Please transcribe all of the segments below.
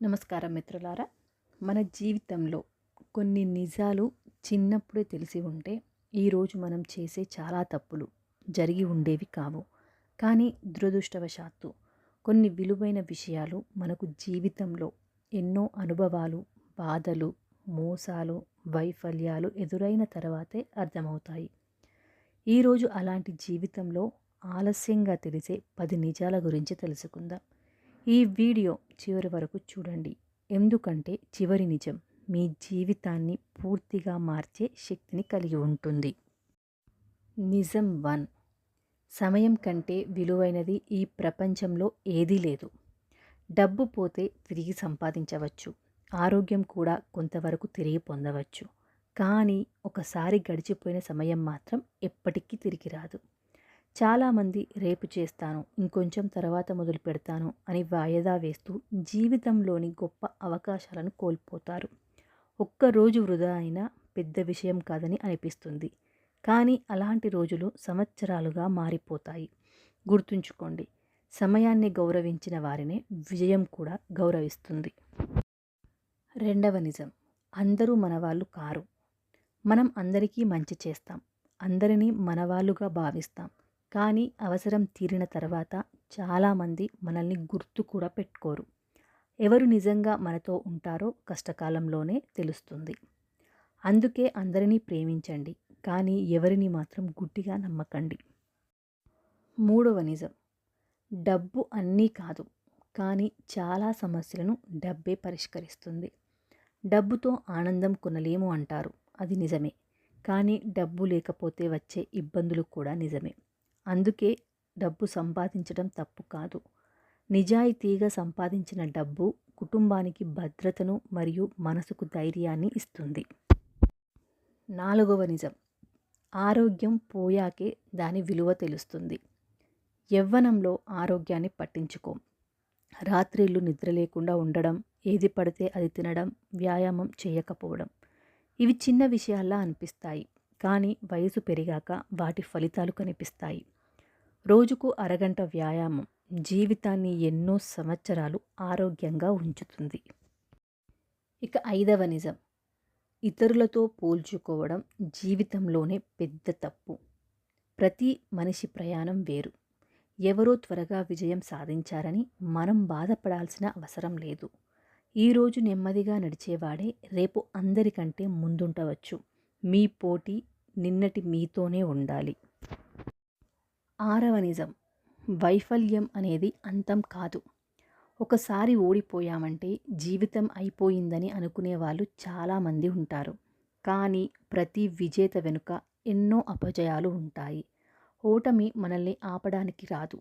నమస్కారం మిత్రులారా. మన జీవితంలో కొన్ని నిజాలు చిన్నప్పుడే తెలిసి ఉంటే ఈరోజు మనం చేసే చాలా తప్పులు జరిగి ఉండేవి కావు. కానీ దురదృష్టవశాత్తు కొన్ని విలువైన విషయాలు మనకు జీవితంలో ఎన్నో అనుభవాలు, బాధలు, మోసాలు, వైఫల్యాలు ఎదురైన తర్వాతే అర్థమవుతాయి. ఈరోజు అలాంటి జీవితంలో ఆలస్యంగా తెలిసే 10 నిజాల గురించి తెలుసుకుందాం. ఈ వీడియో చివరి వరకు చూడండి. ఎందుకంటే చివరి నిజం మీ జీవితాన్ని పూర్తిగా మార్చే శక్తిని కలిగి ఉంటుంది. నిజం 1. సమయం కంటే విలువైనది ఈ ప్రపంచంలో ఏదీ లేదు. డబ్బు పోతే తిరిగి సంపాదించవచ్చు. ఆరోగ్యం కూడా కొంతవరకు తిరిగి పొందవచ్చు. కానీ ఒకసారి గడిచిపోయిన సమయం మాత్రం ఎప్పటికీ తిరిగి రాదు. చాలామంది రేపు చేస్తాను, ఇంకొంచెం తర్వాత మొదలు పెడతాను అని వాయిదా వేస్తూ జీవితంలోని గొప్ప అవకాశాలను కోల్పోతారు. ఒక్కరోజు వృధా అయినా పెద్ద విషయం కాదని అనిపిస్తుంది. కానీ అలాంటి రోజులు సంవత్సరాలుగా మారిపోతాయి. గుర్తుంచుకోండి, సమయాన్ని గౌరవించిన వారినే విజయం కూడా గౌరవిస్తుంది. రెండవ నిజం, అందరూ మనవాళ్ళు కారు. మనం అందరికీ మంచి చేస్తాం, అందరినీ మనవాళ్ళుగా భావిస్తాం. కానీ అవసరం తీరిన తర్వాత చాలామంది మనల్ని గుర్తు కూడా పెట్టుకోరు. ఎవరు నిజంగా మనతో ఉంటారో కష్టకాలంలోనే తెలుస్తుంది. అందుకే అందరినీ ప్రేమించండి, కానీ ఎవరిని మాత్రం గుడ్డిగా నమ్మకండి. మూడవ నిజం, డబ్బు అన్నీ కాదు, కానీ చాలా సమస్యలను డబ్బే పరిష్కరిస్తుంది. డబ్బుతో ఆనందం కొనలేము అంటారు, అది నిజమే. కానీ డబ్బు లేకపోతే వచ్చే ఇబ్బందులు కూడా నిజమే. అందుకే డబ్బు సంపాదించడం తప్పు కాదు. నిజాయితీగా సంపాదించిన డబ్బు కుటుంబానికి భద్రతను మరియు మనసుకు ధైర్యాన్ని ఇస్తుంది. నాలుగవ నిజం, ఆరోగ్యం పోయాకే దాని విలువ తెలుస్తుంది. యవ్వనంలో ఆరోగ్యాన్ని పట్టించుకోం. రాత్రిళ్ళు నిద్ర లేకుండా ఉండడం, ఏది పడితే అది తినడం, వ్యాయామం చేయకపోవడం, ఇవి చిన్న విషయాల్లా అనిపిస్తాయి. కానీ వయసు పెరిగాక వాటి ఫలితాలు కనిపిస్తాయి. రోజుకు అరగంట వ్యాయామం జీవితాన్ని ఎన్నో సంవత్సరాలు ఆరోగ్యంగా ఉంచుతుంది. ఇక ఐదవ నిజం, ఇతరులతో పోల్చుకోవడం జీవితంలోనే పెద్ద తప్పు. ప్రతి మనిషి ప్రయాణం వేరు. ఎవరో త్వరగా విజయం సాధించారని మనం బాధపడాల్సిన అవసరం లేదు. ఈరోజు నెమ్మదిగా నడిచేవాడే రేపు అందరికంటే ముందుండవచ్చు. మీ పోటీ నిన్నటి మీతోనే ఉండాలి. ఆరవ నిజం, వైఫల్యం అనేది అంతం కాదు. ఒకసారి ఓడిపోయామంటే జీవితం అయిపోయిందని అనుకునే వాళ్ళు చాలామంది ఉంటారు. కానీ ప్రతి విజేత వెనుక ఎన్నో అపజయాలు ఉంటాయి. ఓటమి మనల్ని ఆపడానికి రాదు,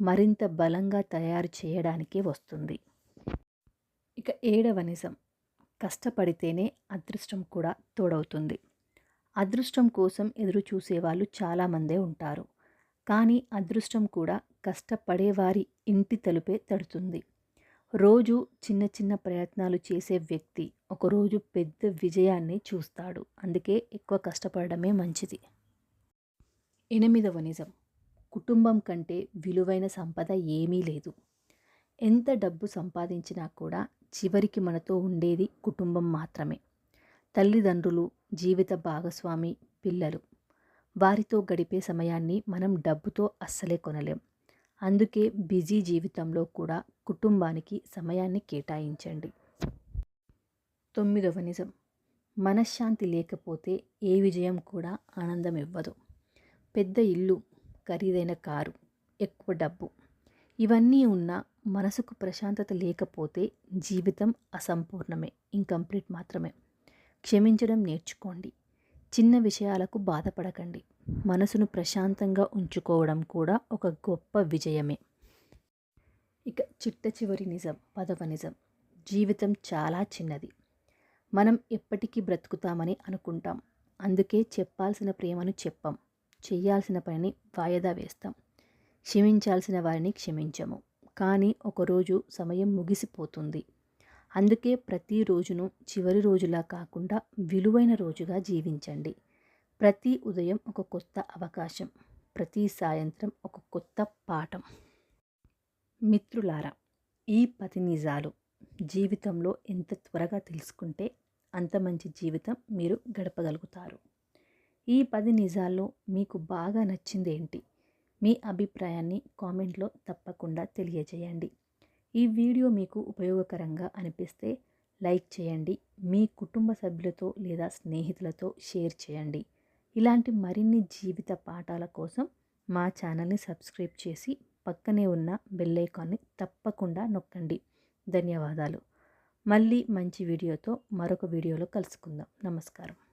మరింత బలంగా తయారు చేయడానికే వస్తుంది. ఇక ఏడవ నిజం, కష్టపడితేనే అదృష్టం కూడా తోడవుతుంది. అదృష్టం కోసం ఎదురు చూసేవాళ్ళు చాలామందే ఉంటారు. కానీ అదృష్టం కూడా కష్టపడేవారి ఇంటి తలుపే తడుతుంది. రోజు చిన్న చిన్న ప్రయత్నాలు చేసే వ్యక్తి ఒకరోజు పెద్ద విజయాన్ని చూస్తాడు. అందుకే ఎక్కువ కష్టపడడమే మంచిది. ఎనిమిదవ నిజం, కుటుంబం కంటే విలువైన సంపద ఏమీ లేదు. ఎంత డబ్బు సంపాదించినా కూడా చివరికి మనతో ఉండేది కుటుంబం మాత్రమే. తల్లిదండ్రులు, జీవిత భాగస్వామి, పిల్లలు, వారితో గడిపే సమయాన్ని మనం డబ్బుతో అస్సలే కొనలేం. అందుకే బిజీ జీవితంలో కూడా కుటుంబానికి సమయాన్ని కేటాయించండి. తొమ్మిదవ నిజం, మనశ్శాంతి లేకపోతే ఏ విజయం కూడా ఆనందం ఇవ్వదు. పెద్ద ఇల్లు, ఖరీదైన కారు, ఎక్కువ డబ్బు, ఇవన్నీ ఉన్నా మనసుకు ప్రశాంతత లేకపోతే జీవితం అసంపూర్ణమే, ఇంకంప్లీట్ మాత్రమే. క్షమించడం నేర్చుకోండి. చిన్న విషయాలకు బాధపడకండి. మనసును ప్రశాంతంగా ఉంచుకోవడం కూడా ఒక గొప్ప విజయమే. ఇక చిట్ట చివరి నిజం, 10వ నిజం, జీవితం చాలా చిన్నది. మనం ఎప్పటికీ బ్రతుకుతామని అనుకుంటాం. అందుకే చెప్పాల్సిన ప్రేమను చెప్పం, చేయాల్సిన పనిని వాయిదా వేస్తాం, క్షమించాల్సిన వారిని క్షమించము. కానీ ఒకరోజు సమయం ముగిసిపోతుంది. అందుకే ప్రతిరోజును చివరి రోజులా కాకుండా విలువైన రోజుగా జీవించండి. ప్రతి ఉదయం ఒక కొత్త అవకాశం, ప్రతి సాయంత్రం ఒక కొత్త పాఠం. మిత్రులారా, ఈ 10 నిజాలు జీవితంలో ఎంత త్వరగా తెలుసుకుంటే అంత మంచి జీవితం మీరు గడపగలుగుతారు. ఈ 10 నిజాల్లో మీకు బాగా నచ్చింది ఏంటి? మీ అభిప్రాయాన్ని కామెంట్లో తప్పకుండా తెలియజేయండి. ఈ వీడియో మీకు ఉపయోగకరంగా అనిపిస్తే లైక్ చేయండి. మీ కుటుంబ సభ్యులతో లేదా స్నేహితులతో షేర్ చేయండి. ఇలాంటి మరిన్ని జీవిత పాఠాల కోసం మా ఛానల్ని సబ్స్క్రైబ్ చేసి పక్కనే ఉన్న బెల్ ఐకాన్ని తప్పకుండా నొక్కండి. ధన్యవాదాలు. మళ్ళీ మంచి వీడియోతో మరొక వీడియోలో కలుసుకుందాం. నమస్కారం.